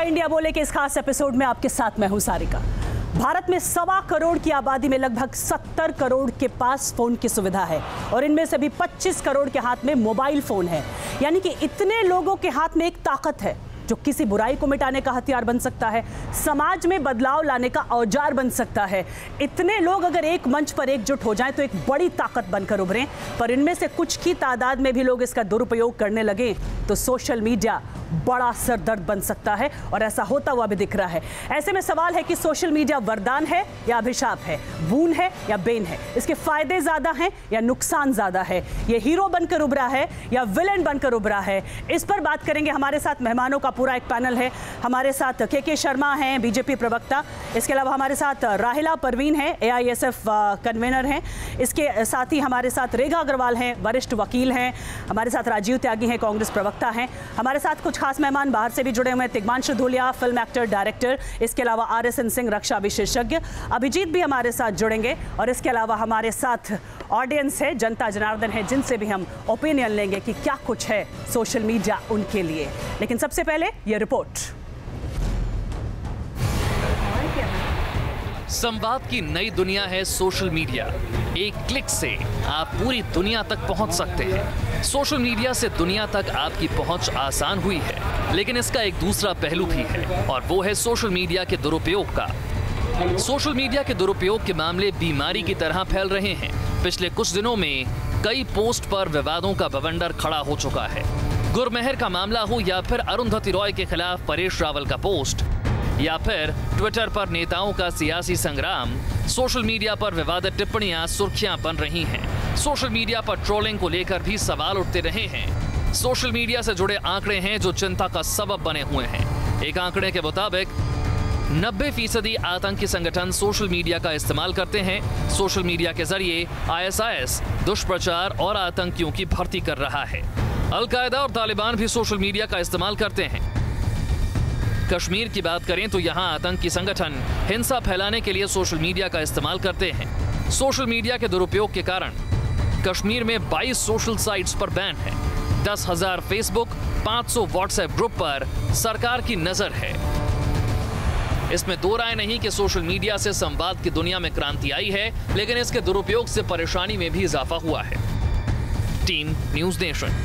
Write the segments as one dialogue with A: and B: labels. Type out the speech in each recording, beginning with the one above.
A: आपका इंडिया बोले के इस खास एपिसोड में आपके साथ मैं हूं सारिका। भारत में 1.25 करोड़ की आबादी में लगभग 70 करोड़ के पास फोन की सुविधा है और इनमें से भी 25 करोड़ के हाथ में मोबाइल फोन है। यानी कि इतने लोगों के हाथ में एक ताकत है जो किसी बुराई को मिटाने का हथियार बन सकता है, समाज में बदलाव लाने का औजार बन सकता है। इतने लोग अगर एक मंच पर एकजुट हो जाएं तो एक बड़ी ताकत बनकर उभरें, पर इनमें से कुछ की तादाद में भी लोग इसका दुरुपयोग करने लगे तो सोशल मीडिया बड़ा सरदर्द बन सकता है और ऐसा होता हुआ भी दिख रहा है। ऐसे में सवाल है कि सोशल मीडिया वरदान है या अभिशाप है, बून है या बेन है, इसके फायदे ज्यादा हैं या नुकसान ज्यादा है, ये हीरो बनकर उभरा है या विलेन बनकर उभरा है, इस पर बात करेंगे। हमारे साथ मेहमानों का पूरा एक पैनल है। हमारे साथ के शर्मा हैं, बीजेपी प्रवक्ता। इसके अलावा हमारे साथ राहिला परवीन हैं, AISF कन्वीनर हैं। इसके साथ ही हमारे साथ रेखा अग्रवाल हैं, वरिष्ठ वकील हैं। हमारे साथ राजीव त्यागी हैं, कांग्रेस प्रवक्ता हैं। हमारे साथ कुछ खास मेहमान बाहर से भी जुड़े हुए हैं। Tigmanshu Dhulia, film actor, director. इसके अलावा RSN सिंह, रक्षा विशेषज्ञ। अभिजीत भी हमारे साथ जुड़ेंगे और इसके अलावा हमारे साथ ऑडियंस है, जनता जनार्दन है, जिनसे भी हम ओपिनियन लेंगे कि क्या कुछ है सोशल मीडिया उनके लिए। लेकिन सबसे पहले ये रिपोर्ट।
B: संवाद की नई दुनिया है सोशल मीडिया। एक क्लिक से आप पूरी दुनिया तक पहुंच सकते हैं। सोशल मीडिया से दुनिया तक आपकी पहुंच आसान हुई है, लेकिन इसका एक दूसरा पहलू भी है और वो है सोशल मीडिया के दुरुपयोग का। सोशल मीडिया के दुरुपयोग के मामले बीमारी की तरह फैल रहे हैं। पिछले कुछ दिनों में कई पोस्ट पर विवादों का बवंडर खड़ा हो चुका है। गुरमेहर का मामला हो या फिर अरुंधति रॉय के खिलाफ परेश रावल का पोस्ट या फिर ट्विटर पर नेताओं का सियासी संग्राम, सोशल मीडिया पर विवादित टिप्पणियां सुर्खियां बन रही हैं। सोशल मीडिया पर ट्रोलिंग को लेकर भी सवाल उठते रहे हैं। सोशल मीडिया से जुड़े आंकड़े हैं जो चिंता का सबब बने हुए हैं। एक आंकड़े के मुताबिक 90% आतंकी संगठन सोशल मीडिया का इस्तेमाल करते हैं। सोशल मीडिया के जरिए ISIS दुष्प्रचार और आतंकियों की भर्ती कर रहा है। अल-कायदा और तालिबान भी सोशल मीडिया का इस्तेमाल करते हैं। कश्मीर की बात करें तो यहाँ आतंकी संगठन हिंसा फैलाने के लिए सोशल मीडिया का इस्तेमाल करते हैं। सोशल मीडिया के दुरुपयोग के कारण कश्मीर में 22 सोशल साइट्स पर बैन है। 10,000 फेसबुक, 500 व्हाट्सएप ग्रुप पर सरकार की नजर है। इसमें दो राय नहीं कि सोशल मीडिया से संवाद की दुनिया में क्रांति आई है, लेकिन इसके दुरुपयोग से परेशानी में भी इजाफा हुआ है। Team news nation.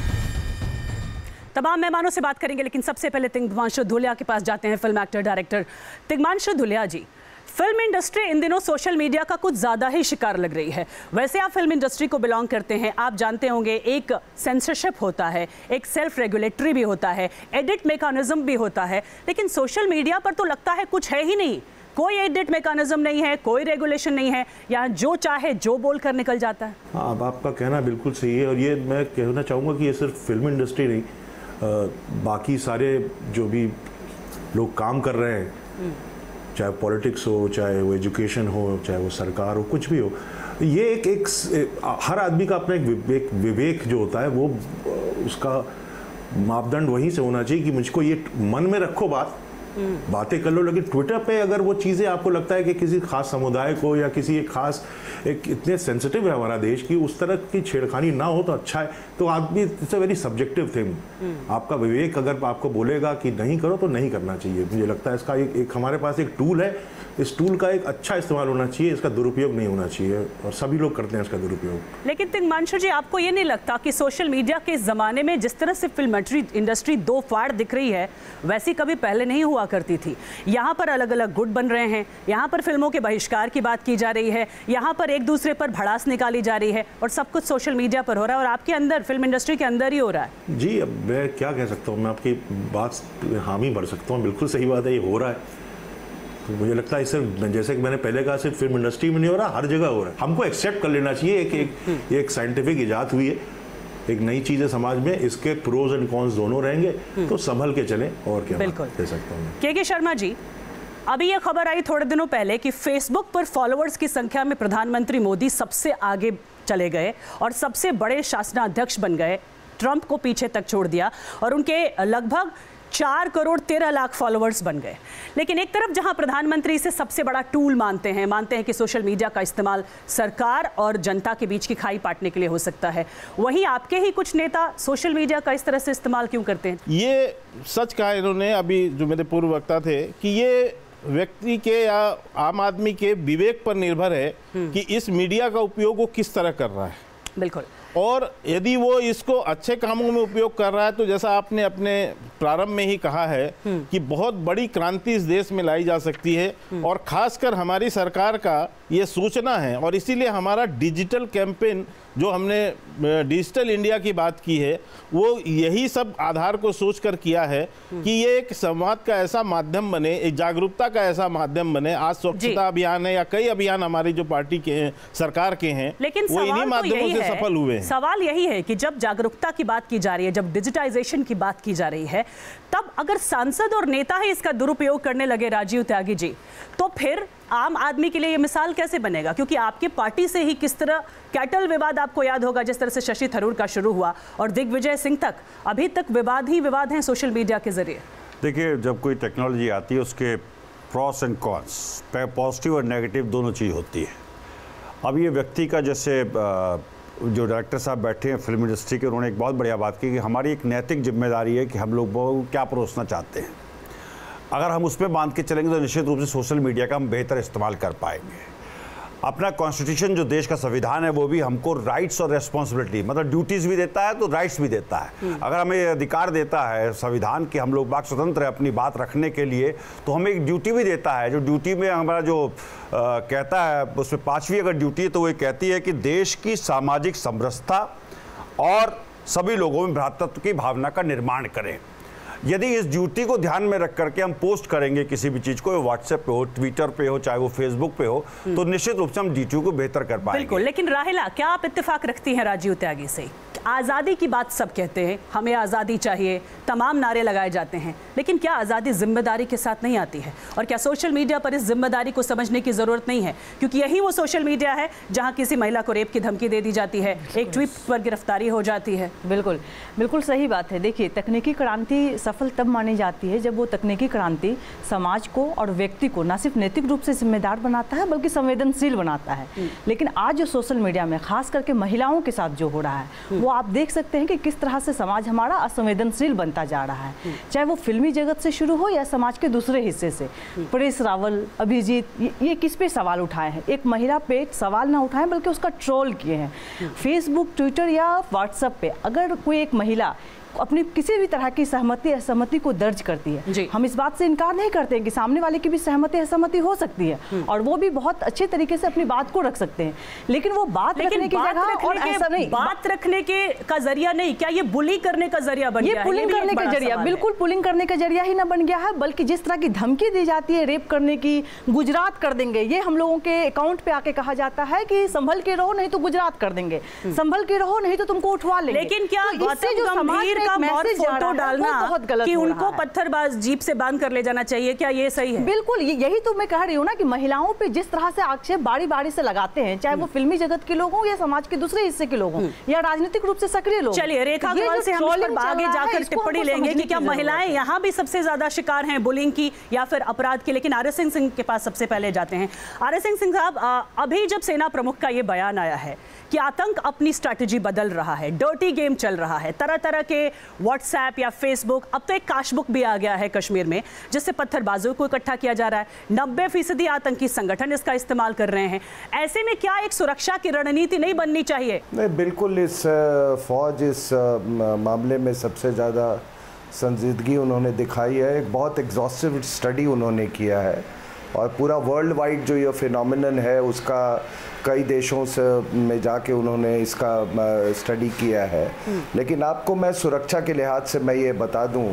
A: तमाम मेहमानों से बात करेंगे, लेकिन सबसे पहले तिग्मांशु धूलिया के पास जाते हैं, film actor, director. Tigmanshu Dhulia ji, film industry इन दिनों सोशल मीडिया का कुछ ज़्यादा ही शिकार लग रही है। वैसे आप फिल्म इंडस्ट्री को बिलोंग करते हैं, आप जानते होंगे एक सेंसरशिप होता है, एक सेल्फ रेगुलेटरी भी होता है, एडिट मैकेनिज्म भी होता है, लेकिन सोशल मीडिया पर तो लगता है कुछ है ही नहीं। कोई एडिट मैकेनिज्म नहीं है, कोई रेगुलेशन नहीं है, यहाँ जो चाहे जो बोल कर निकल जाता है।
C: हाँ, अब आपका कहना बिल्कुल सही है और ये मैं कहना चाहूँगा कि ये सिर्फ फिल्म इंडस्ट्री नहीं, बाकी सारे जो भी लोग काम कर रहे हैं, चाहे पॉलिटिक्स हो, चाहे वो एजुकेशन हो, चाहे वो सरकार हो, कुछ भी हो, ये एक हर आदमी का अपना एक विवेक जो होता है, वो उसका मापदंड वहीं से होना चाहिए कि मुझको ये मन में रखो, बातें कर लो। लेकिन ट्विटर पे अगर वो चीज़ें आपको लगता है कि किसी खास समुदाय को या किसी एक खास इतने सेंसिटिव है हमारा देश की, उस तरह की छेड़खानी ना हो तो अच्छा है। तो आदमी, it's a very subjective thing. आपका विवेक अगर आपको बोलेगा कि नहीं करो तो नहीं करना चाहिए। मुझे लगता है इसका एक हमारे पास एक टूल है, इस टूल का एक अच्छा इस्तेमाल होना चाहिए, इसका दुरुपयोग नहीं होना चाहिए और सभी लोग करते हैं इसका दुरुपयोग।
A: लेकिन तिग्मांशु जी, आपको ये नहीं लगता कि सोशल मीडिया के ज़माने में जिस तरह से फिल्म इंडस्ट्री दो फाड़ दिख रही है, वैसी कभी पहले नहीं हुआ करती थी? यहाँ पर अलग अलग गुट बन रहे हैं, यहाँ पर फिल्मों के बहिष्कार की बात की जा रही है, यहाँ पर एक दूसरे पर भड़ास निकाली जा रही है और सब कुछ सोशल मीडिया पर हो रहा है और आपके अंदर, फिल्म इंडस्ट्री के अंदर ही हो रहा है।
C: जी, अब मैं क्या कह सकता हूँ, मैं आपकी बात हामी भर सकता हूँ, बिल्कुल सही बात है, ये हो रहा है। तो मुझे लगता है सिर्फ, जैसे कि मैंने पहले कहा, सिर्फ फिल्म इंडस्ट्री में नहीं हो रहा, हर जगह हो रहा है। हमको एक्सेप्ट कर लेना चाहिए। एक साइंटिफिक इजाद हुई है, एक नई चीज़ है समाज में, इसके प्रोज एंड कॉन्स दोनों रहेंगे, तो संभल के चलें। और क्या कह सकता हूँ।
A: के शर्मा जी, अभी यह खबर आई थोड़े दिनों पहले कि फेसबुक पर फॉलोअर्स की संख्या में प्रधानमंत्री मोदी सबसे आगे चले गए और सबसे बड़े शासनाध्यक्ष बन गए, ट्रंप को पीछे तक छोड़ दिया और उनके लगभग 4 करोड़ 13 लाख फॉलोअर्स बन गए। लेकिन एक तरफ जहां प्रधानमंत्री इसे सबसे बड़ा टूल मानते हैं कि सोशल मीडिया का इस्तेमाल सरकार और जनता के बीच की खाई पाटने के लिए हो सकता है, वहीं आपके ही कुछ नेता सोशल मीडिया का इस तरह से इस्तेमाल क्यों करते हैं?
D: ये सच कहा इन्होंने अभी, जो मेरे पूर्व वक्ता थे, कि ये व्यक्ति के या आम आदमी के विवेक पर निर्भर है कि इस मीडिया का उपयोग वो किस तरह कर रहा है।
A: बिल्कुल।
D: और यदि वो इसको अच्छे कामों में उपयोग कर रहा है तो जैसा आपने अपने प्रारंभ में ही कहा है कि बहुत बड़ी क्रांति इस देश में लाई जा सकती है, और खासकर हमारी सरकार का ये सूचना है। और इसीलिए हमारा डिजिटल कैंपेन, जो हमने डिजिटल इंडिया की बात की है, वो यही सब आधार को सोचकर किया है कि ये एक संवाद का ऐसा माध्यम बने, एक जागरूकता का ऐसा माध्यम बने। आज स्वच्छता अभियान है या कई अभियान हमारी जो पार्टी के हैं, सरकार के हैं,
A: लेकिन
D: वो इन्हीं माध्यमों से सफल हुए हैं।
A: सवाल यही है कि जब जागरूकता की बात की जा रही है, जब डिजिटाइजेशन की बात की जा रही है, तब अगर सांसद और नेता ही इसका दुरुपयोग करने लगे, राजीव त्यागी जी, तो फिर आम आदमी के लिए ये मिसाल कैसे बनेगा? क्योंकि आपकी पार्टी से ही किस तरह कैटल विवाद आपको याद होगा, जिस तरह से शशि थरूर का शुरू हुआ और दिग्विजय सिंह तक, अभी तक विवाद ही विवाद हैं सोशल मीडिया के जरिए।
E: देखिए, जब कोई टेक्नोलॉजी आती है उसके प्रॉस एंड कॉन्स, पॉजिटिव और नेगेटिव दोनों चीज़ होती है। अब ये व्यक्ति का, जैसे जो डायरेक्टर साहब बैठे हैं फिल्म इंडस्ट्री के, उन्होंने एक बहुत बढ़िया बात की कि हमारी एक नैतिक जिम्मेदारी है कि हम लोग क्या परोसना चाहते हैं। अगर हम उस पर बांध के चलेंगे तो निश्चित रूप से सोशल मीडिया का हम बेहतर इस्तेमाल कर पाएंगे। अपना कॉन्स्टिट्यूशन, जो देश का संविधान है, वो भी हमको राइट्स और रेस्पॉन्सिबिलिटी, मतलब ड्यूटीज़ भी देता है तो राइट्स भी देता है। अगर हमें अधिकार देता है संविधान कि हम लोग वाक स्वतंत्र है अपनी बात रखने के लिए, तो हमें एक ड्यूटी भी देता है। जो ड्यूटी में हमारा जो कहता है, उसमें 5वीं अगर ड्यूटी है तो वो कहती है कि देश की सामाजिक समरसता और सभी लोगों में भ्रातृत्व की भावना का निर्माण करें। यदि इस ड्यूटी को ध्यान में रख करके हम पोस्ट करेंगे किसी भी चीज़ को, व्हाट्सएप पे हो, ट्विटर पे हो, चाहे वो फेसबुक पे हो, तो निश्चित रूप से हम ड्यूटी को बेहतर कर पाएंगे।
A: बिल्कुल। लेकिन राहिला, क्या आप इत्तेफाक रखती हैं राजीव त्यागी से? आज़ादी की बात सब कहते हैं, हमें आज़ादी चाहिए, तमाम नारे लगाए जाते हैं, लेकिन क्या आज़ादी जिम्मेदारी के साथ नहीं आती है? और क्या सोशल मीडिया पर इस जिम्मेदारी को समझने की ज़रूरत नहीं है? क्योंकि यही वो सोशल मीडिया है जहां किसी महिला को रेप की धमकी दे दी जाती है, एक ट्वीट पर गिरफ्तारी हो जाती है।
F: बिल्कुल, बिल्कुल सही बात है। देखिए, तकनीकी क्रांति सफल तब मानी जाती है जब वो तकनीकी क्रांति समाज को और व्यक्ति को न सिर्फ नैतिक रूप से जिम्मेदार बनाता है, बल्कि संवेदनशील बनाता है। लेकिन आज जो सोशल मीडिया में खास करके महिलाओं के साथ जो हो रहा है, वो आप देख सकते हैं कि किस तरह से समाज हमारा असंवेदनशील बनता जा रहा है, चाहे वो फिल्मी जगत से शुरू हो या समाज के दूसरे हिस्से से। परेश रावल, अभिजीत, ये किस पे सवाल उठाए हैं? एक महिला पे सवाल ना उठाएं बल्कि उसका ट्रोल किए हैं। फेसबुक, ट्विटर या व्हाट्सएप पे अगर कोई एक महिला अपनी किसी भी तरह की सहमति असहमति को दर्ज करती है, हम इस बात से इनकार नहीं करते हैं कि सामने वाले की भी सहमति असहमति हो सकती है और वो भी बहुत अच्छे तरीके से अपनी बात को रख सकते हैं। लेकिन वो बात रखने की जगह और ऐसा नहीं,
A: बात रखने के का जरिया नहीं, क्या ये बुली करने का जरिया बन गया है?
F: पुलिंग करने का जरिया, बिल्कुल पुलिंग करने का जरिया ही ना बन गया है, बल्कि जिस तरह की धमकी दी जाती है रेप करने की, गुजरात कर देंगे, ये हम लोगों के अकाउंट पे आके कहा जाता है कि संभल के रहो नहीं तो गुजरात कर देंगे, संभल के रहो नहीं तो तुमको उठवा लेंगे।
A: लेकिन क्या इससे जो गंभीर का मैसेज डालना कि उनको पत्थरबाज जीप से बांध कर ले जाना चाहिए, क्या ये सही है?
F: बिल्कुल, यही तो मैं कह रही हूँ ना कि महिलाओं पे जिस तरह से आक्षेप बारी बारी से लगाते हैं, चाहे वो फिल्मी जगत के लोग हों या समाज के दूसरे हिस्से के लोग हों या राजनीतिक रूप से सक्रिय लोग।
A: चलिए, रेखा अग्रवाल से हम इस पर आगे जाकर टिप्पणी लेंगे कि क्या महिलाएं यहाँ भी सबसे ज्यादा शिकार हैं बुलिंग की या फिर अपराध की। लेकिन आर एस सिंह के पास सबसे पहले जाते हैं। आर एस सिंह साहब, अभी जब सेना प्रमुख का ये बयान आया है कि आतंक अपनी स्ट्रैटेजी बदल रहा है, डर्टी गेम चल रहा है, तरह तरह के व्हाट्सएप या फेसबुक, अब तो एक काशबुक भी आ गया है कश्मीर में जिससे पत्थरबाजों को इकट्ठा किया जा रहा है, 90% आतंकी संगठन इसका इस्तेमाल कर रहे हैं। ऐसे में क्या एक सुरक्षा की रणनीति नहीं बननी चाहिए?
G: नहीं, बिल्कुल। इस फौज इस मामले में सबसे ज़्यादा संजीदगी उन्होंने दिखाई है। एक बहुत एग्जॉस्टिव स्टडी उन्होंने किया है और पूरा वर्ल्ड वाइड जो ये फिनोमिनन है उसका कई देशों से में जाके उन्होंने इसका स्टडी किया है। लेकिन आपको मैं सुरक्षा के लिहाज से मैं ये बता दूं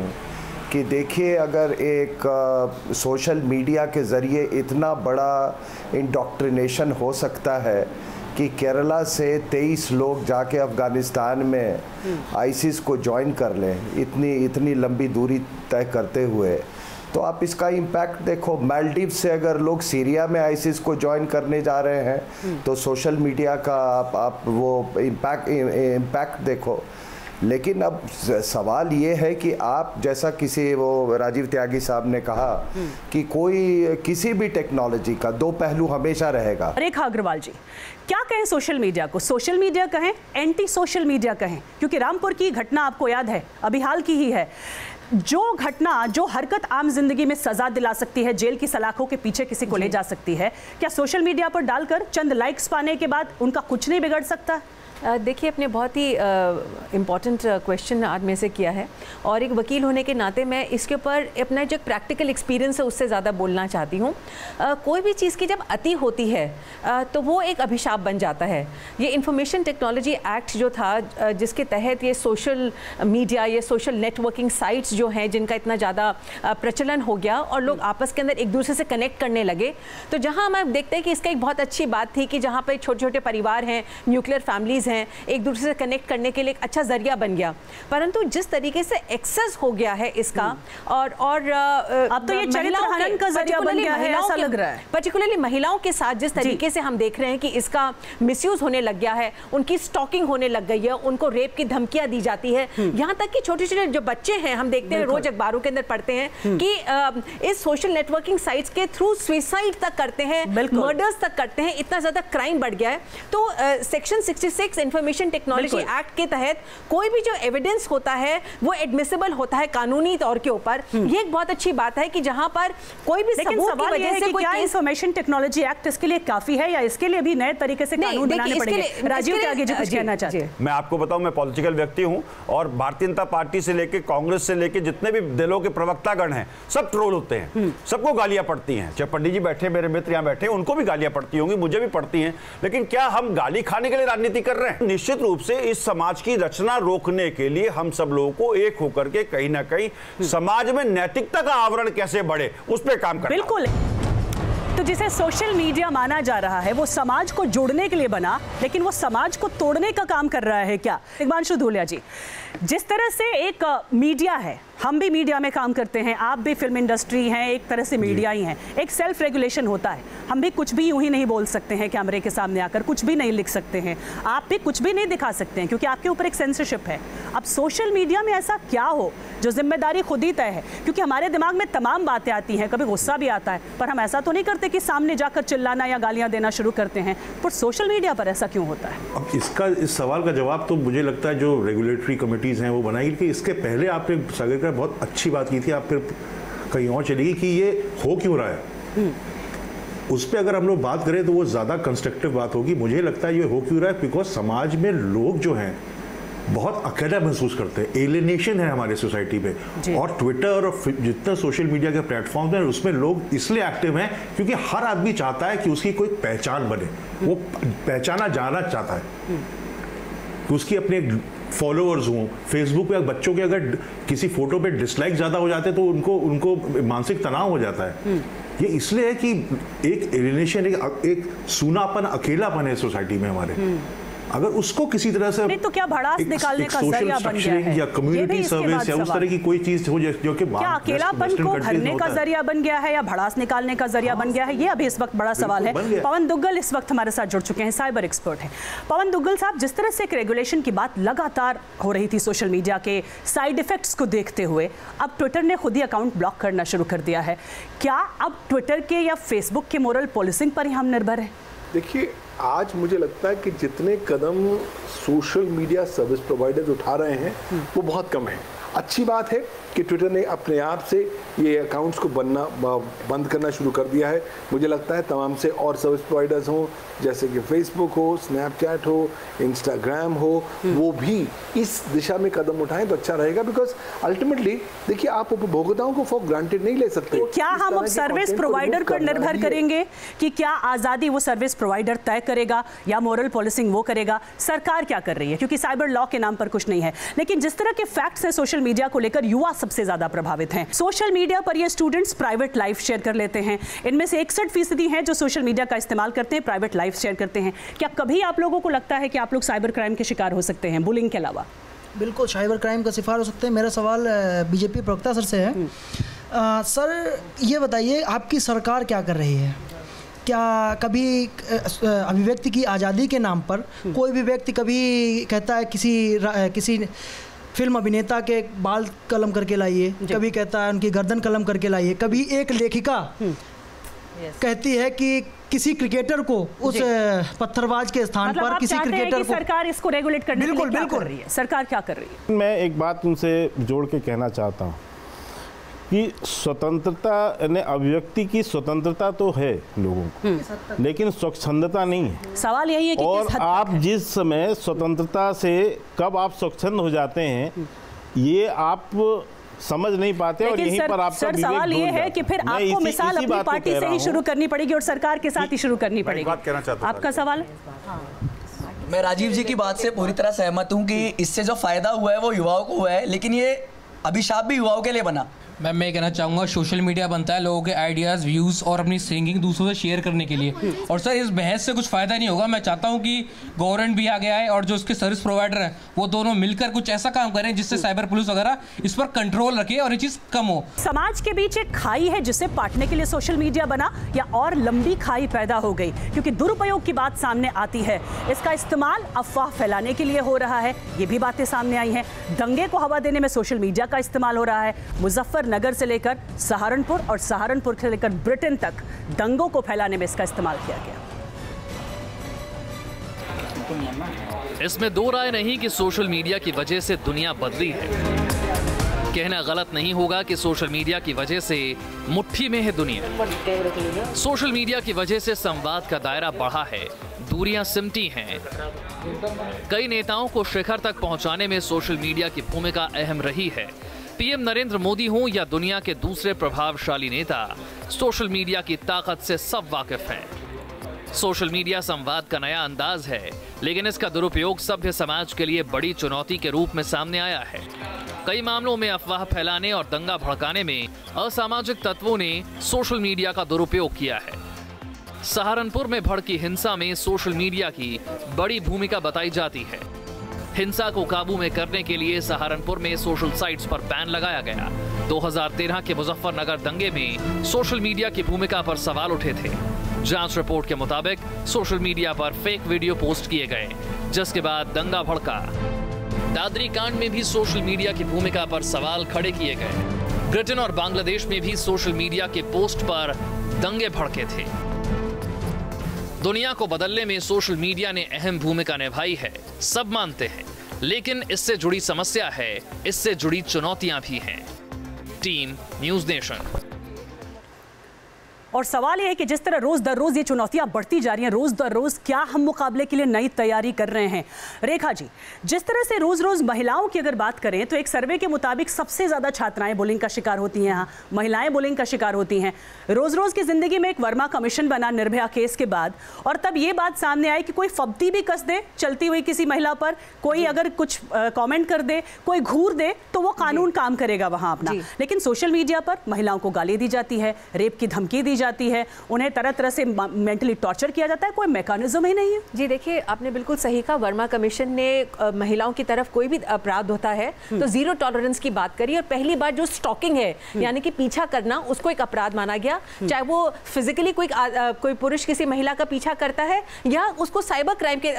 G: कि देखिए, अगर एक सोशल मीडिया के ज़रिए इतना बड़ा इंडोक्ट्रिनेशन हो सकता है कि केरला से 23 लोग जाके अफ़गानिस्तान में आईसिस को ज्वाइन कर लें, इतनी लंबी दूरी तय करते हुए, तो आप इसका इम्पैक्ट देखो। मालदीव से अगर लोग सीरिया में आईसिस को ज्वाइन करने जा रहे हैं तो सोशल मीडिया का आप वो इम्पैक्ट देखो। लेकिन अब सवाल ये है कि आप जैसा किसी वो राजीव त्यागी साहब ने कहा कि कोई किसी भी टेक्नोलॉजी का दो पहलू हमेशा रहेगा।
A: रेखा अग्रवाल जी, क्या कहें सोशल मीडिया को? सोशल मीडिया कहें, एंटी सोशल मीडिया कहें? क्योंकि रामपुर की घटना आपको याद है, अभी हाल की ही है। जो घटना, जो हरकत आम जिंदगी में सजा दिला सकती है, जेल की सलाखों के पीछे किसी को ले जा सकती है, क्या सोशल मीडिया पर डालकर चंद लाइक्स पाने के बाद उनका कुछ नहीं बिगड़ सकता?
H: देखिए, आपने बहुत ही इम्पॉर्टेंट क्वेश्चन आज में से किया है और एक वकील होने के नाते मैं इसके ऊपर अपना जो प्रैक्टिकल एक्सपीरियंस है उससे ज़्यादा बोलना चाहती हूँ। कोई भी चीज़ की जब अति होती है तो वो एक अभिशाप बन जाता है। ये इंफॉर्मेशन टेक्नोलॉजी एक्ट जो था, जिसके तहत ये सोशल मीडिया, ये सोशल नेटवर्किंग साइट्स जो हैं जिनका इतना ज़्यादा प्रचलन हो गया और लोग आपस के अंदर एक दूसरे से कनेक्ट करने लगे, तो जहाँ हम देखते हैं कि इसका एक बहुत अच्छी बात थी कि जहाँ पर छोटे छोटे परिवार हैं, न्यूक्लियर फैमिलीज़ हैं, एक दूसरे से कनेक्ट करने के लिए एक अच्छा जरिया बन गया। परंतु जिस तरीके से एक्सेस हो गया है इसका और
A: अब तो ये चरित्र हनन का जरिया बन गया है, ऐसा लग रहा है।
H: पर्टिकुलरली महिलाओं के साथ जिस तरीके से हम देख रहे हैं कि इसका मिसयूज होने लग गया है, उनकी स्टॉकिंग होने लग गई है, उनको रेप की धमकियां दी जाती है, यहाँ तक कि छोटे छोटे जो बच्चे हैं, हम देखते हैं रोज अखबारों के अंदर पढ़ते हैं कि इस सोशल नेटवर्किंग साइट्स के थ्रू सुसाइड तक करते हैं, मर्डर्स तक करते हैं, इतना ज्यादा क्राइम बढ़ गया है। तो सेक्शन 66 इंफॉर्मेशन टेक्नोलॉजी एक्ट के तहत कोई भी जो एविडेंस होता है वो एडमिसिबल होता है कानूनी तौर के ऊपर। ये एक बहुत अच्छी बात है कि जहां पर कोई भी सबूत की वजह से कोई
A: इंफॉर्मेशन टेक्नोलॉजी एक्ट इसके लिए काफी है या इसके लिए भी नए तरीके से कानून बनाने पड़ेंगे? राजीव त्यागी जी कुछ कहना चाहते हैं?
E: मैं आपको बताऊं, मैं पॉलिटिकल व्यक्ति हूं और भारतीय जनता पार्टी से लेकर कांग्रेस से लेकर जितने भी दलों के प्रवक्तागण हैं सब ट्रोल होते हैं, सबको गालियां पड़ती हैं। चाहे पंडित जी बैठे, मेरे मित्र यहाँ बैठे, उनको भी गालियां पड़ती होंगी, मुझे भी पड़ती हैं। लेकिन क्या हम गाली खाने के लिए राजनीति कर रहे हैं? निश्चित रूप से इस समाज की रचना रोकने के लिए हम सब लोगों को एक होकर के कहीं ना कहीं समाज में नैतिकता का आवरण कैसे बढ़े उस पर काम करना।
A: बिल्कुल। तो जिसे सोशल मीडिया माना जा रहा है वो समाज को जोड़ने के लिए बना, लेकिन वो समाज को तोड़ने का काम कर रहा है क्या? हिमांशु धूलिया जी, जिस तरह से एक मीडिया है, हम भी मीडिया में काम करते हैं, आप भी फिल्म इंडस्ट्री हैं, एक तरह से मीडिया ही हैं, एक सेल्फ रेगुलेशन होता है। हम भी कुछ भी यूं ही नहीं बोल सकते हैं कैमरे के सामने आकर, कुछ भी नहीं लिख सकते हैं, आप भी कुछ भी नहीं दिखा सकते हैं क्योंकि आपके ऊपर एक सेंसरशिप है। अब सोशल मीडिया में ऐसा क्या हो जो जिम्मेदारी खुद ही तय है? क्योंकि हमारे दिमाग में तमाम बातें आती हैं, कभी गुस्सा भी आता है, पर हम ऐसा तो नहीं करते कि सामने जाकर चिल्लाना या गालियां देना शुरू करते हैं। पर सोशल मीडिया पर ऐसा क्यों होता है?
C: अब इस सवाल का जवाब तो मुझे लगता है जो रेगुलेटरी कमिटीज हैं वो बनाई, कि इसके पहले आपने सागर का बहुत अच्छी बात की थी, आप फिर कहीं और चलेगी कि ये हो क्यों रहा है। उस पर अगर हम लोग बात करें तो वो ज़्यादा कंस्ट्रक्टिव बात होगी। मुझे लगता है ये हो क्यों रहा है बिकॉज समाज में लोग जो हैं बहुत अकेला महसूस करते हैं, एलिनेशन है हमारे सोसाइटी में। और ट्विटर और जितना सोशल मीडिया के प्लेटफॉर्म हैं उसमें लोग इसलिए एक्टिव हैं क्योंकि हर आदमी चाहता है कि उसकी कोई पहचान बने, वो पहचाना जाना चाहता है कि उसकी अपने फॉलोअर्स हों। फेसबुक पे बच्चों के अगर किसी फोटो पे डिसलाइक ज़्यादा हो जाते हैं तो उनको मानसिक तनाव हो जाता है। ये इसलिए है कि एक एलिनेशन, एक सूनापन, अकेलापन है सोसाइटी में हमारे। अगर उसको किसी तरह से
A: नहीं तो क्या भड़ास निकालने का जरिया बन गया है
C: या कम्युनिटी सर्विस या उस तरह की कोई चीज हो जो कि
A: क्या अकेलापन को भरने का जरिया बन गया है या भड़ास निकालने का जरिया बन गया है? ये अभी इस वक्त बड़ा सवाल है। पवन दुग्गल इस वक्त हमारे साथ जुड़ चुके हैं, साइबर एक्सपर्ट हैं। पवन दुग्गल साहब, जिस तरह से एक रेगुलेशन की बात लगातार हो रही थी सोशल मीडिया के साइड इफेक्ट्स को देखते हुए, अब ट्विटर ने खुद ही अकाउंट ब्लॉक करना शुरू कर दिया है। क्या अब ट्विटर के या फेसबुक के मोरल पॉलिसिंग पर ही हम निर्भर हैं?
I: देखिए, आज मुझे लगता है कि जितने कदम सोशल मीडिया सर्विस प्रोवाइडर्स उठा रहे हैं वो बहुत कम है। अच्छी बात है कि ट्विटर ने अपने आप से ये अकाउंट्स को बंद करना शुरू कर दिया है। मुझे लगता है तमाम से और सर्विस प्रोवाइडर्स हों, जैसे कि फेसबुक हो, स्नैपचैट हो, इंस्टाग्राम हो, वो भी इस दिशा में कदम उठाएं तो अच्छा रहेगा। बिकॉज अल्टीमेटली देखिए, आप उपभोक्ताओं को फॉर ग्रांटेड नहीं ले सकते।
A: क्या हम अब सर्विस प्रोवाइडर पर निर्भर करेंगे कि क्या आज़ादी वो सर्विस प्रोवाइडर तय करेगा या मोरल पॉलिसिंग वो करेगा? सरकार क्या कर रही है? क्योंकि साइबर लॉ के नाम पर कुछ नहीं है, लेकिन जिस तरह के फैक्ट्स हैं सोशल मीडिया को लेकर, युवा सबसे ज्यादा प्रभावित हैं। सोशल मीडिया पर ये स्टूडेंट्स प्राइवेट लाइफ शेयर कर लेते हैं, इनमें से 61% हैं जो सोशल मीडिया का इस्तेमाल करते हैं, प्राइवेट लाइफ शेयर करते हैं। क्या कभी आप लोगों को लगता है कि आप लोग साइबर क्राइम के शिकार हो सकते हैं, बुलिंग के अलावा?
J: बिल्कुल, साइबर क्राइम का शिकार हो सकते हैं। मेरा सवाल बीजेपी प्रवक्ता सर से है। सर, ये बताइए, आपकी सरकार क्या कर रही है? क्या कभी अभिव्यक्ति की आज़ादी के नाम पर कोई भी व्यक्ति कभी कहता है किसी फिल्म अभिनेता के बाल कलम करके लाइए, कभी कहता है उनकी गर्दन कलम करके लाइए, कभी एक लेखिका कहती है कि किसी क्रिकेटर को उस पत्थरबाज के स्थान
A: मतलब
J: पर किसी क्रिकेटर को। सरकार
A: इसको रेगुलेट करने के लिए क्या कर रही है? सरकार क्या कर रही है?
D: मैं एक बात उनसे जोड़ के कहना चाहता हूँ कि स्वतंत्रता ने, अभिव्यक्ति की स्वतंत्रता तो है लोगों को, लेकिन स्वच्छंदता नहीं है।
A: सवाल यही है कि
D: और
A: किस हद
D: आप
A: तक है?
D: जिस समय स्वतंत्रता से कब आप स्वच्छंद हो जाते हैं ये आप समझ नहीं पाते, और यहीं पर आपका विवेक
A: सवाल ये है कि फिर आपको मिसाल अपनी पार्टी से ही शुरू करनी पड़ेगी और सरकार के साथ ही शुरू करनी पड़ेगी। आपका सवाल?
K: मैं राजीव जी की बात से पूरी तरह सहमत हूं कि इससे जो फायदा हुआ है वो युवाओं को हुआ है, लेकिन ये अभिशाप भी युवाओं के लिए बना।
L: मैं कहना चाहूँगा सोशल मीडिया बनता है लोगों के आइडियाज़, व्यूज़ और अपनी सिंगिंग दूसरों से शेयर करने के लिए, और सर इस बहस से कुछ फ़ायदा नहीं होगा। मैं चाहता हूँ कि गवर्नमेंट भी आ गया है और जो उसके सर्विस प्रोवाइडर हैं वो दोनों मिलकर कुछ ऐसा काम करें जिससे साइबर पुलिस वगैरह इस पर कंट्रोल रखे और ये चीज़ कम हो।
A: समाज के बीच एक खाई है जिसे पाटने के लिए सोशल मीडिया बना, या और लंबी खाई पैदा हो गई? क्योंकि दुरुपयोग की बात सामने आती है, इसका इस्तेमाल अफवाह फैलाने के लिए हो रहा है, ये भी बातें सामने आई हैं। दंगे को हवा देने में सोशल मीडिया का इस्तेमाल हो रहा है। मुजफ्फरनगर से लेकर सहारनपुर और सहारनपुर से लेकर ब्रिटेन तक दंगों को फैलाने में इसका इस्तेमाल किया गया।
B: इसमें दो राय नहीं कि सोशल मीडिया की वजह से दुनिया बदली है। कहना गलत नहीं होगा कि सोशल मीडिया की वजह से मुट्ठी में है दुनिया। सोशल मीडिया की वजह से संवाद का दायरा बढ़ा है, दूरियां सिमटी हैं। कई नेताओं को शिखर तक पहुंचाने में सोशल मीडिया की भूमिका अहम रही है। पीएम नरेंद्र मोदी हों या दुनिया के दूसरे प्रभावशाली नेता, सोशल मीडिया की ताकत से सब वाकिफ हैं। सोशल मीडिया संवाद का नया अंदाज है, लेकिन इसका दुरुपयोग सभ्य समाज के लिए बड़ी चुनौती के रूप में सामने आया है। कई मामलों में अफवाह फैलाने और दंगा भड़काने में असामाजिक तत्वों ने सोशल मीडिया का दुरुपयोग किया है। सहारनपुर में भड़की हिंसा में सोशल मीडिया की बड़ी भूमिका बताई जाती है। हिंसा को काबू में करने के लिए सहारनपुर में सोशल साइट्स पर बैन लगाया गया। 2013 के मुजफ्फरनगर दंगे में सोशल मीडिया की भूमिका पर सवाल उठे थे। जांच रिपोर्ट के मुताबिक सोशल मीडिया पर फेक वीडियो पोस्ट किए गए, जिसके बाद दंगा भड़का। दादरी कांड में भी सोशल मीडिया की भूमिका पर सवाल खड़े किए गए। ब्रिटेन और बांग्लादेश में भी सोशल मीडिया के पोस्ट पर दंगे भड़के थे। दुनिया को बदलने में सोशल मीडिया ने अहम भूमिका निभाई है, सब मानते हैं, लेकिन इससे जुड़ी समस्या है, इससे जुड़ी चुनौतियां भी हैं। Team news nation.
A: और सवाल यह है कि जिस तरह रोज दर रोज ये चुनौतियां बढ़ती जा रही हैं, रोज दर रोज क्या हम मुकाबले के लिए नई तैयारी कर रहे हैं? रेखा जी, जिस तरह से रोज रोज महिलाओं की अगर बात करें तो एक सर्वे के मुताबिक सबसे ज्यादा छात्राएं बुलिंग का शिकार होती हैं, यहाँ महिलाएं बुलिंग का शिकार होती हैं। रोज रोज की जिंदगी में एक वर्मा कमीशन बना निर्भया केस के बाद, और तब ये बात सामने आई कि कोई फब्ती भी कस दे चलती हुई किसी महिला पर, कोई अगर कुछ कॉमेंट कर दे, कोई घूर दे, तो वो कानून काम करेगा वहां अपना। लेकिन सोशल मीडिया पर महिलाओं को गाली दी जाती है, रेप की धमकी दी जाती है, उन्हें तरह तरह से मेंटली टॉर्चर किया जाता है, कोई मैकेनिज्म ही नहीं है।
H: जी देखिए, आपने बिल्कुल सही कहा। वर्मा कमीशन ने महिलाओं की तरफ कोई भी अपराध होता है तो जीरो टॉलरेंस की बात करी, और पहली बार जो स्टॉकिंग है यानी कि पीछा करना, उसको एक अपराध माना गया। चाहे वो फिजिकली कोई पुरुष किसी महिला का पीछा करता है या उसको साइबर क्राइम के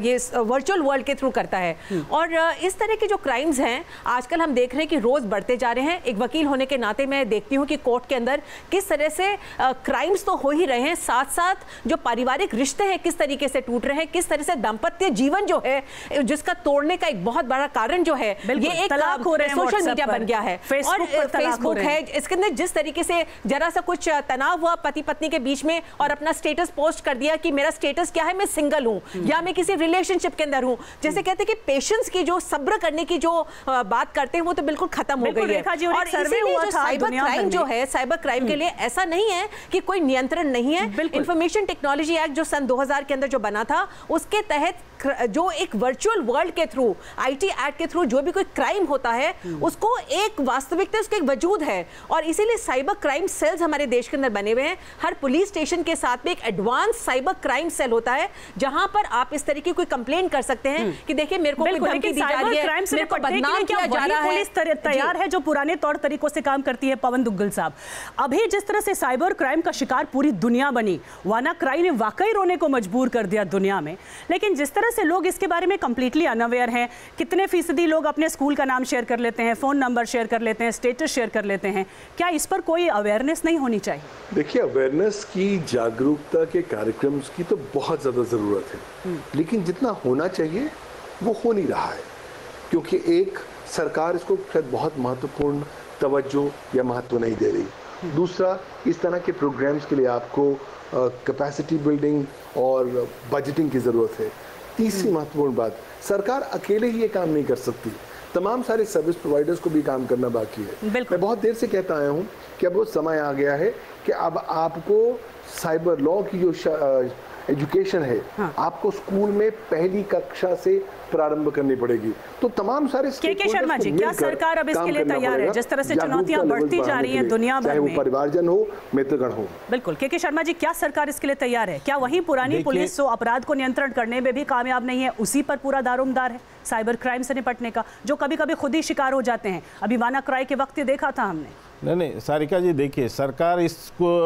H: ये वर्चुअल वर्ल्ड के थ्रू करता है। और इस तरह के जो क्राइम्स हैं आजकल हम देख रहे हैं कि रोज बढ़ते जा रहे हैं। एक वकील होने के नाते मैं देखती हूँ कि कोर्ट के अंदर किस तरह से क्राइम्स तो हो ही रहे हैं, साथ साथ जो पारिवारिक रिश्ते हैं किस तरीके से टूट रहे हैं, किस तरह से दाम्पत्य जीवन जो है जिसका तोड़ने का एक बहुत बड़ा कारण जो है ये एक सोशल मीडिया बन गया है। और फेसबुक है, इसके अंदर जिस तरीके से जरा सा कुछ तनाव हुआ पति पत्नी के बीच में और अपना स्टेटस पोस्ट कर दिया कि मेरा स्टेटस क्या है, मैं सिंगल हूं या मैं किसी रिलेशनशिप के अंदर हूं। जैसे कहते हैं कि पेशेंस की जो सब्र करने की जो बात करते हैं वो तो बिल्कुल खत्म हो गई है। और इसीलिए जो साइबर क्राइम जो है, साइबर क्राइम के लिए ऐसा नहीं है कि कोई नियंत्रण नहीं है। इंफॉर्मेशन टेक्नोलॉजी एक्ट जो सन 2000 के अंदर जो बना था, उसके तहत जो एक वर्चुअल वर्ल्ड के थ्रू, आईटी एक्ट के थ्रू जो भी कोई क्राइम होता है उसको एक वास्तविकता, उसका एक वजूद है। और इसीलिए साइबर क्राइम सेल्स हमारे देश के अंदर बने हुए हैं। हर पुलिस स्टेशन के साथ में एक एडवांस साइबर क्राइम सेल होता है जहां पर आप इस तरीके कोई कंप्लेंट कर सकते हैं कि देखिए मेरे को कोई धमकी दी जा रही है, मेरे को बदनाम किया जा रहा है।
A: पुलिस तैयार है जो पुराने तौर तरीकों से काम करती है। पवन दुग्गल साहब, अभी जिस तरह से साइबर क्राइम का शिकार पूरी दुनिया बनी, वाना क्राई ने वाकई रोने को मजबूर कर दिया दुनिया में, लेकिन जिस तरह से लोग इसके बारे में कंप्लीटली अनअवेयर हैं। कितने फीसदी लोग अपने स्कूल का नाम शेयर कर लेते हैं, फ़ोन नंबर शेयर कर लेते हैं, स्टेटस शेयर कर लेते हैं। क्या इस पर कोई अवेयरनेस नहीं होनी चाहिए? देखिए,
I: अवेयरनेस की, जागरूकता के कार्यक्रम की तो बहुत ज़्यादा ज़रूरत है, लेकिन जितना होना चाहिए वो हो नहीं रहा है, क्योंकि एक सरकार इसको शायद बहुत महत्वपूर्ण तवज्जो या महत्व नहीं दे रही। दूसरा, इस तरह के प्रोग्राम्स के लिए आपको कैपेसिटी बिल्डिंग और बजटिंग की ज़रूरत है। तीसरी महत्वपूर्ण बात, सरकार अकेले ही ये काम नहीं कर सकती, तमाम सारे सर्विस प्रोवाइडर्स को भी काम करना बाकी है। मैं बहुत देर से कहता आया हूँ कि अब वो समय आ गया है कि अब आपको साइबर लॉ की जो एजुकेशन है, आपको स्कूल में पहली कक्षा से प्रारंभ करनी पड़ेगी। तो तमाम सारे
A: के शर्मा जी, क्या सरकार अब इसके लिए तैयार है? जिस तरह से चुनौतियां बढ़ती जा रही हैं दुनिया भर में,
I: चाहे वो परिवारजन हो, मित्रगण हो।
A: बिल्कुल, के शर्मा जी, क्या सरकार इसके लिए तैयार है? क्या वही पुरानी पुलिस जो अपराध को नियंत्रण करने में भी कामयाब नहीं है, उसी पर पूरा दारोमदार है साइबर क्राइम से निपटने का, जो कभी कभी खुद ही शिकार हो जाते हैं? अभी वाना क्राई के वक्त देखा था हमने।
D: नहीं, सारिका जी, देखिए, सरकार इसको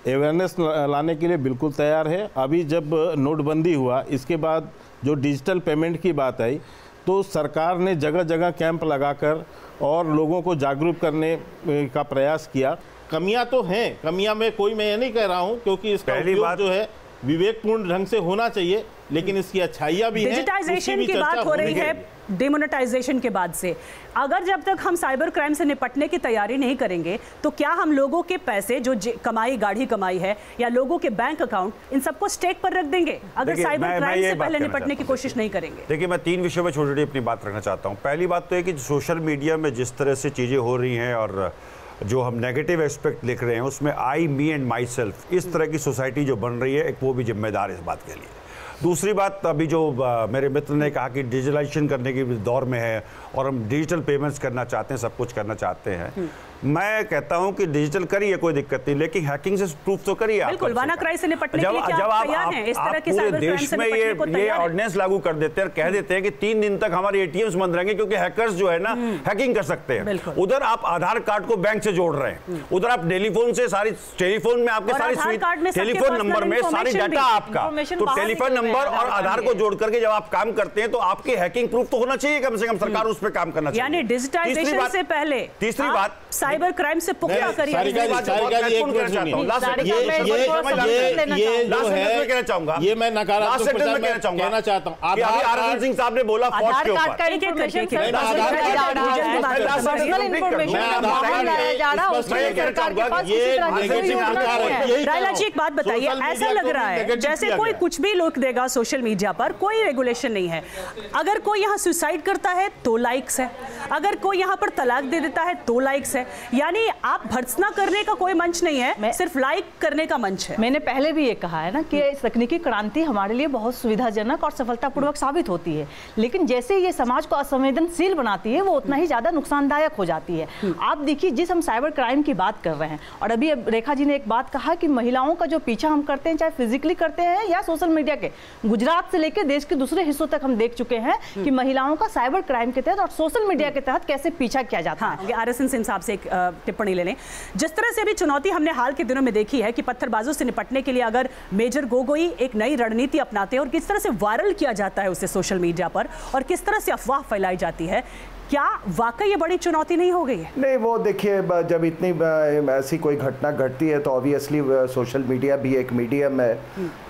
D: अवेयरनेस लाने के लिए बिल्कुल तैयार है। अभी जब नोटबंदी हुआ, इसके बाद जो डिजिटल पेमेंट की बात आई, तो सरकार ने जगह जगह कैंप लगाकर और लोगों को जागरूक करने का प्रयास किया। कमियां तो हैं, कमियां मैं ये नहीं कह रहा हूं, क्योंकि इसका उपयोग जो है विवेकपूर्ण ढंग से होना चाहिए, लेकिन इसकी अच्छाइयां भी हैं।
A: डिजिटाइजेशन की बात हो रही है डिमोनेटाइजेशन के बाद से। अगर जब तक हम साइबर क्राइम से निपटने की तैयारी नहीं करेंगे, तो क्या हम लोगों के पैसे जो कमाई, गाढ़ी कमाई है, या लोगों के बैंक अकाउंट, इन सबको स्टेक पर रख देंगे अगर साइबर क्राइम से पहले निपटने की कोशिश नहीं करेंगे?
E: देखिए, मैं 3 विषयों में छोटी छोटी अपनी बात रखना चाहता हूँ। पहली बात तो है कि सोशल मीडिया में जिस तरह से चीज़ें हो रही हैं और जो हम नेगेटिव एस्पेक्ट लिख रहे हैं, उसमें आई, मी एंड माई सेल्फ, इस तरह की सोसाइटी जो बन रही है, एक वो भी जिम्मेदार है इस बात के लिए। दूसरी बात, अभी जो मेरे मित्र ने कहा कि डिजिटलाइजेशन करने के दौर में है और हम डिजिटल पेमेंट्स करना चाहते हैं, सब कुछ करना चाहते हैं, मैं कहता हूं कि डिजिटल करिए, कोई दिक्कत नहीं, लेकिन हैकिंग से प्रूफ तो करिए।
A: बिल्कुल, वानाक्राई से निपटने के लिए क्या आप तैयार हैं? इस तरह के साइबर क्राइम से निपटने को तैयार हैं?
E: ये ऑर्डिनेंस लागू कर देते हैं, कह देते हैं कि 3 दिन तक हमारे एटीएम्स बंद रहेंगे, क्योंकि हैकर्स जो है ना हैकिंग कर सकते हैं। उधर आप आधार कार्ड को बैंक से जोड़ रहे हैं, उधर आप टेलीफोन से टेलीफोन में आपके सारी टेलीफोन नंबर में सारी डाटा आपका, तो टेलीफोन नंबर और आधार को जोड़ करके जब आप काम करते हैं, तो आपके हैकिंग प्रूफ तो होना चाहिए कम से कम। सरकार उस पर काम करना चाहिए।
A: यानी डिजिटाइजेशन से पहले
E: तीसरी बात,
A: साइबर क्राइम से
D: ये जो है, ये मैं नकारात्मक कहना चाहता हूँ।
E: आरएन सिंह साहब ने बोला फौज के ऊपर,
A: रायला जी एक बात बताइए, ऐसा लग रहा है जैसे कोई कुछ भी लिख देगा सोशल मीडिया पर, कोई रेगुलेशन नहीं है। अगर कोई यहाँ सुसाइड करता है तो लाइक्स है, अगर कोई यहाँ पर तलाक दे देता है तो लाइक्स है। यानी आप भर्त्सना करने का कोई मंच नहीं है, सिर्फ लाइक करने का मंच है।
F: मैंने पहले भी ये कहा है ना कि तकनीकी क्रांति हमारे लिए बहुत सुविधाजनक और सफलतापूर्वक साबित होती है, लेकिन जैसे ये समाज को असंवेदनशील बनाती है, वो उतना ही ज्यादा नुकसानदायक हो जाती है। आप देखिए, जिस हम साइबर क्राइम की बात कर रहे हैं, और अभी रेखा जी ने एक बात कहा कि महिलाओं का जो पीछा हम करते हैं, चाहे फिजिकली करते हैं या सोशल मीडिया के, गुजरात से लेकर देश के दूसरे हिस्सों तक हम देख चुके हैं कि महिलाओं का साइबर क्राइम के तहत और सोशल मीडिया के तहत कैसे पीछा किया जाता है।
A: आरएन सिंह साहब से एक टिप्पणी ले लें। जिस तरह से अभी चुनौती हमने हाल के दिनों में देखी है कि पत्थरबाजों से निपटने के लिए अगर मेजर गोगोई एक नई रणनीति अपनाते हैं और किस तरह से वायरल किया जाता है उसे सोशल मीडिया पर, और किस तरह से अफवाह फैलाई जाती है, क्या वाकई ये बड़ी चुनौती नहीं हो गई है?
G: नहीं, वो देखिए, जब इतनी ऐसी कोई घटना घटती है तो ऑब्वियसली सोशल मीडिया भी एक मीडियम है,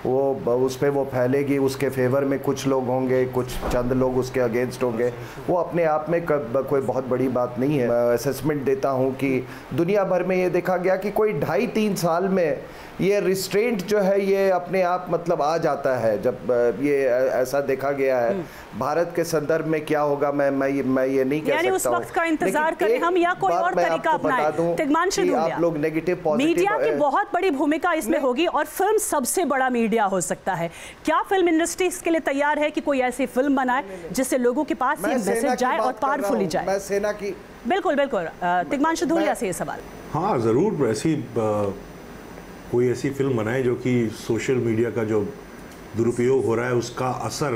G: वो उस पर वो फैलेगी, उसके फेवर में कुछ लोग होंगे, कुछ चंद लोग उसके अगेंस्ट होंगे, वो अपने आप में कोई बहुत बड़ी बात नहीं है। मैं असेसमेंट देता हूँ कि दुनिया भर में ये देखा गया कि कोई 2.5-3 साल में ये रिस्ट्रेंट जो है ये अपने आप मतलब आ जाता है। जब ये ऐसा देखा गया है, भारत के संदर्भ में क्या होगा मैं ये नहीं कह सकता।
A: उस वक्त का इंतजार करें हम या कोई और तरीका अपनाएं। तिग्मांशु धूलिया,
G: आप लोग नेगेटिव पॉजिटिव,
A: मीडिया की बहुत बड़ी भूमिका इसमें होगी और फिल्म सबसे बड़ा मीडिया हो सकता है। क्या फिल्म इंडस्ट्री इसके लिए तैयार है कि कोई ऐसी फिल्म बनाए जिससे लोगों के पास ये मैसेज जाए और पावरफुली जाए?
G: मैं सेना की
A: बिल्कुल तिग्मांशु धूलिया से ये सवाल।
C: हाँ, जरूर ऐसी कोई ऐसी फिल्म बनाए जो कि सोशल मीडिया का जो दुरुपयोग हो रहा है उसका असर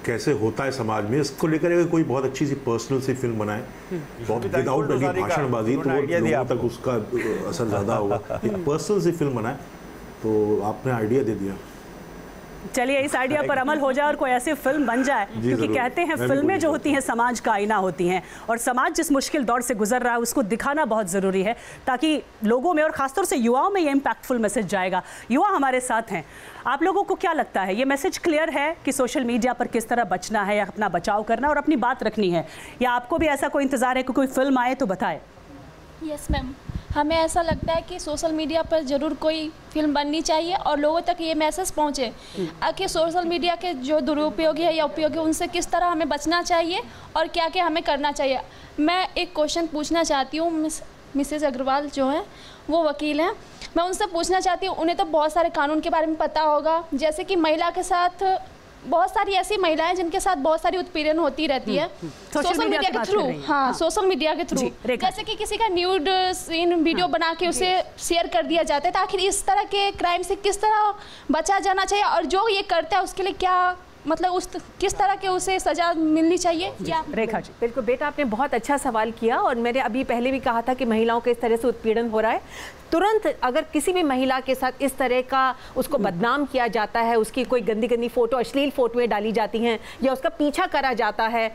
C: कैसे होता है समाज में, इसको लेकर अगर कोई बहुत अच्छी सी पर्सनल सी फिल्म बनाए, बहुत विदाउट भाषणबाजी, तो लोगों तक उसका असर ज़्यादा होगा। एक पर्सनल सी फिल्म बनाए, तो आपने आइडिया दे दिया।
A: चलिए इस आइडिया पर अमल हो जाए और कोई ऐसी फिल्म बन जाए, क्योंकि कहते हैं फिल्में जो होती हैं समाज का आईना होती हैं, और समाज जिस मुश्किल दौर से गुजर रहा है उसको दिखाना बहुत ज़रूरी है, ताकि लोगों में और खासतौर से युवाओं में ये इम्पैक्टफुल मैसेज जाएगा। युवा हमारे साथ हैं, आप लोगों को क्या लगता है, ये मैसेज क्लियर है कि सोशल मीडिया पर किस तरह बचना है या अपना बचाव करना और अपनी बात रखनी है, या आपको भी ऐसा कोई इंतज़ार है कि कोई फिल्म आए तो बताए?
M: यस मैम, हमें ऐसा लगता है कि सोशल मीडिया पर ज़रूर कोई फिल्म बननी चाहिए और लोगों तक ये मैसेज पहुँचे कि सोशल मीडिया के जो दुरुपयोग है या उपयोग है उनसे किस तरह हमें बचना चाहिए और क्या क्या हमें करना चाहिए। मैं एक क्वेश्चन पूछना चाहती हूँ, मिसेस अग्रवाल जो हैं वो वकील हैं, मैं उनसे पूछना चाहती हूँ, उन्हें तो बहुत सारे कानून के बारे में पता होगा, जैसे कि महिला के साथ बहुत सारी ऐसी महिलाएं जिनके साथ बहुत सारी उत्पीड़न होती रहती है सोशल मीडिया के थ्रू। हाँ, सोशल मीडिया के थ्रू, जैसे कि किसी का न्यूड सीन वीडियो बना के उसे शेयर कर दिया जाता है। तो आखिर इस तरह के क्राइम से किस तरह बचा जाना चाहिए और जो ये करता है उसके लिए क्या मतलब उस किस तरह के उसे सजा मिलनी चाहिए? क्या
H: रेखा जी? बिल्कुल बेटा, आपने बहुत अच्छा सवाल किया और मैंने अभी पहले भी कहा था कि महिलाओं के इस तरह से उत्पीड़न हो रहा है। तुरंत अगर किसी भी महिला के साथ इस तरह का उसको बदनाम किया जाता है, उसकी कोई गंदी गंदी फोटो, अश्लील फोटोएं डाली जाती हैं या उसका पीछा करा जाता है,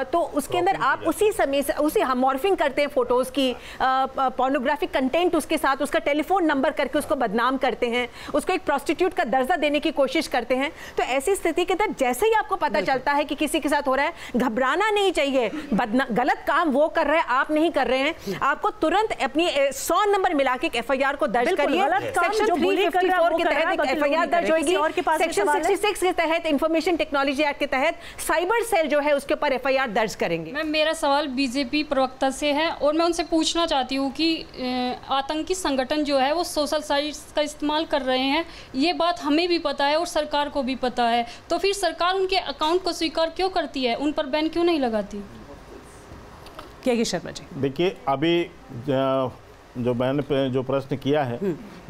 H: तो उसके अंदर आप उसी समय से उसी हम मॉर्फिंग करते हैं फोटोज़ की, पोर्नोग्राफिक कंटेंट उसके साथ, उसका टेलीफोन नंबर करके उसको बदनाम करते हैं, उसको एक प्रोस्टिट्यूट का दर्जा देने की कोशिश करते हैं। तो ऐसी स्थिति के अंदर जैसे ही आपको पता चलता है कि किसी के साथ हो रहा है, घबराना नहीं चाहिए। गलत काम वो कर रहे हैं, आप नहीं कर रहे हैं। आपको तुरंत अपनी 100 नंबर मिला के एफआईआर को दर्ज करिए। सेक्शन 354 के तहत एफआईआर दर्ज होगी। सेक्शन 66 के तहत इंफॉर्मेशन टेक्नोलॉजी एक्ट के तहत साइबर सेल जो है उसके ऊपर एफआईआर दर्ज करेंगे।
N: मैम, मेरा सवाल बीजेपी प्रवक्ता से है और मैं उनसे पूछना चाहती हूँ कि आतंकी संगठन जो है वो सोशल साइट्स का इस्तेमाल कर रहे हैं, ये बात हमें भी पता है और सरकार को भी पता है, तो फिर सरकार उनके अकाउंट को स्वीकार क्यों करती है, उन पर बैन क्यों नहीं लगाती?
A: के शर्मा जी,
D: देखिए अभी जो मैंने जो प्रश्न किया है,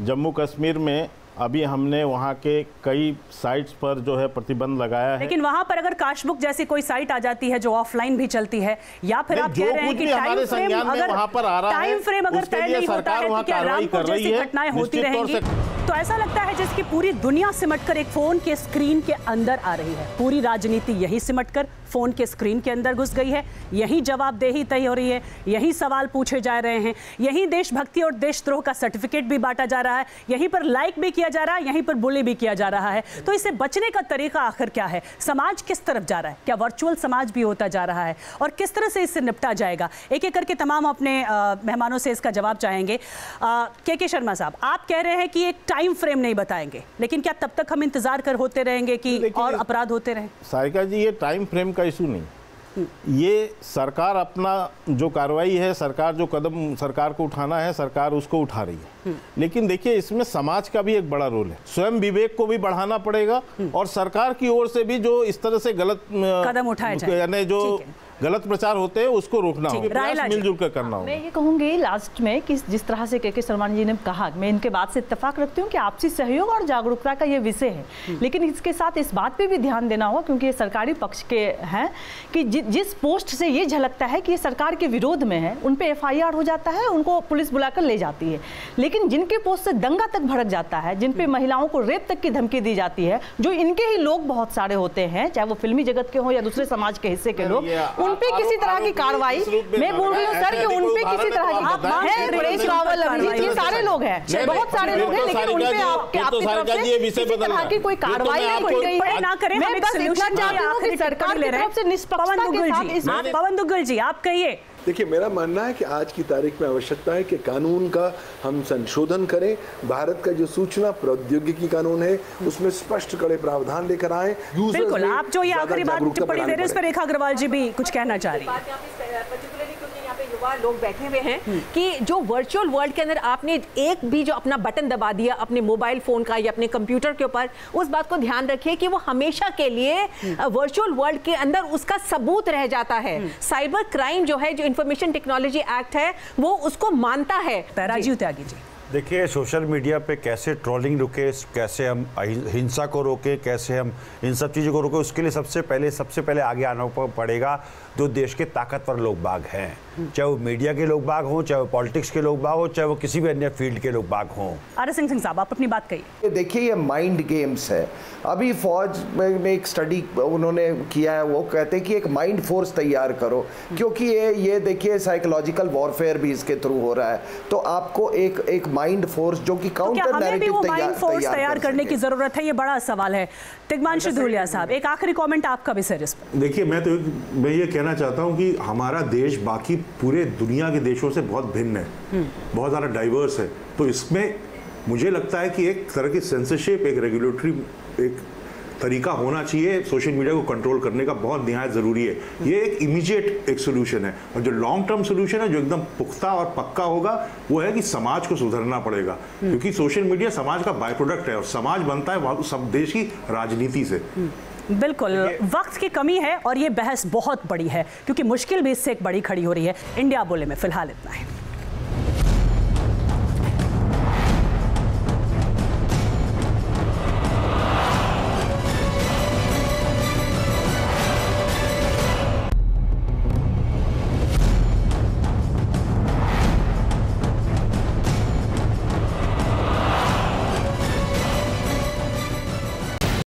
D: जम्मू कश्मीर में अभी हमने वहाँ के कई साइट्स पर जो है प्रतिबंध लगाया है।
A: लेकिन वहाँ पर अगर काशबुक जैसी कोई साइट आ जाती है जो ऑफलाइन भी चलती है, या फिर आप कह रहे हैं कि टाइम फ्रेम अगर तय नहीं होता है तो क्या रामपुर जैसी घटनाएं होती रहेंगी? तो ऐसा लगता है जैसे कि पूरी दुनिया सिमटकर एक फोन के स्क्रीन के अंदर आ रही है, पूरी राजनीति यही सिमटकर फोन के स्क्रीन के अंदर घुस गई है, यही जवाबदेही तय हो रही है, यही सवाल पूछे जा रहे हैं, यही देशभक्ति और देशद्रोह का सर्टिफिकेट भी बांटा जा रहा है, यहीं पर लाइक भी किया जा रहा है, यहीं पर बुली भी किया जा रहा है। तो इससे बचने का तरीका आखिर क्या है? समाज किस तरफ जा रहा है? क्या वर्चुअल समाज भी होता जा रहा है? और किस तरह से इससे निपटा जाएगा? एक एक करके तमाम अपने मेहमानों से इसका जवाब चाहेंगे। के शर्मा साहब, आप कह रहे हैं कि एक टाइम फ्रेम नहीं बताएंगे, लेकिन क्या तब तक हम इंतजार कर होते रहेंगे कि और अपराध होते रहें?
D: सारिका जी, ये टाइम फ्रेम का इशू नहीं, ये सरकार अपना जो कार्रवाई है, सरकार जो कदम सरकार को उठाना है, सरकार उसको उठा रही है। लेकिन देखिए इसमें समाज का भी एक बड़ा रोल है, स्वयं विवेक को भी बढ़ाना पड़ेगा और सरकार की ओर से भी जो इस तरह से गलत
A: कदम उठाए जाए,
D: यानी जो गलत प्रचार होते हैं उसको रोकना होगा, मिलजुल कर करना होगा।
F: मैं ये कहूँगी लास्ट में कि जिस तरह से के शर्मा जी ने कहा, मैं इनके बात से इत्तेफाक रखती हूँ कि आपसी सहयोग और जागरूकता का ये विषय है, लेकिन इसके साथ इस बात पे भी ध्यान देना होगा, क्योंकि ये सरकारी पक्ष के हैं, कि जिस पोस्ट से ये झलकता है कि ये सरकार के विरोध में है, उन पे एफआईआर हो जाता है, उनको पुलिस बुलाकर ले जाती है। लेकिन जिनके पोस्ट से दंगा तक भड़क जाता है, जिन पे महिलाओं को रेप तक की धमकी दी जाती है, जो इनके ही लोग बहुत सारे होते हैं, चाहे वो फिल्मी जगत के हों या दूसरे समाज के हिस्से के लोग, उन पे किसी तरह की कार्रवाई, मैं बोल रही हूँ सर कि उन पे किसी तरह की परेश रावल, अभिजीत, ये सारे लोग हैं, बहुत सारे लोग हैं, लेकिन उन पे आपकी तरफ से किसी तरह की कोई कार्रवाई नहीं की गई है।
A: ना करें,
F: मैं बस इतना चाहती हूँ कि सरकार की तरफ से निष्पक्षता के साथ।
A: पवन दुग्गल जी, आप कहिए।
I: देखिए, मेरा मानना है कि आज की तारीख में आवश्यकता है कि कानून का हम संशोधन करें। भारत का जो सूचना प्रौद्योगिकी कानून है उसमें स्पष्ट कड़े प्रावधान लेकर आए।
A: बिल्कुल, आप जो ये आखिरी बात टिप्पणी दे रहे हैं इस पर रेखा अग्रवाल जी भी कुछ कहना चाह रही है।
H: युवा लोग बैठे हुए हैं कि जो वर्चुअल वर्ल्ड के अंदर आपने एक भी जो अपना बटन दबा दिया अपने मोबाइल फोन का या अपने कंप्यूटर के ऊपर, उस बात को ध्यान रखिए कि वो हमेशा के लिए वर्चुअल वर्ल्ड के अंदर उसका सबूत रह जाता है। साइबर क्राइम जो है, जो इंफॉर्मेशन टेक्नोलॉजी एक्ट है, वो उसको मानता है।
A: राजीव त्यागी जी,
E: देखिए, सोशल मीडिया पे कैसे ट्रोलिंग रुके, कैसे हम हिंसा को रोकें, कैसे हम इन सब चीज़ों को रोकें, उसके लिए सबसे पहले आगे आना पड़ेगा जो देश के ताकतवर लोग बाग हैं, चाहे वो मीडिया के लोग बाग हों, चाहे वो पॉलिटिक्स के लोग बाग हों, चाहे वो किसी भी अन्य फील्ड के लोग बाग हों।
A: आर सिंह साहब, आप अपनी बात कहिए।
G: देखिए, ये माइंड गेम्स है। अभी फौज में एक स्टडी उन्होंने किया है, वो कहते हैं कि एक माइंड फोर्स तैयार करो, क्योंकि ये देखिए साइकोलॉजिकल वॉरफेयर भी इसके थ्रू हो रहा है। तो आपको एक माइंड फोर्स जो कि काउंटर नैरेटिव
A: तैयार करने की जरूरत है, ये बड़ा सवाल है। तिग्मांशु धूलिया साहब, एक आखिरी कमेंट आपका भी सर इस पर।
C: देखिए, मैं ये कहना चाहता हूं कि हमारा देश बाकी पूरे दुनिया के देशों से बहुत भिन्न है, बहुत ज़्यादा डाइवर्स है। तो इसमें मुझे लगता है कि एक तरह की सेंसरशिप, एक रेगुलेटरी एक तरीका होना चाहिए सोशल मीडिया को कंट्रोल करने का, बहुत निहायत ज़रूरी है। ये एक इमीडिएट एक सोल्यूशन है, और जो लॉन्ग टर्म सोल्यूशन है, जो एकदम पुख्ता और पक्का होगा, वो है कि समाज को सुधरना पड़ेगा, क्योंकि सोशल मीडिया समाज का बाय प्रोडक्ट है, और समाज बनता है सब देश की राजनीति से।
A: बिल्कुल, वक्त की कमी है और ये बहस बहुत बड़ी है, क्योंकि मुश्किल भी इससे एक बड़ी खड़ी हो रही है। इंडिया बोले में फिलहाल इतना है।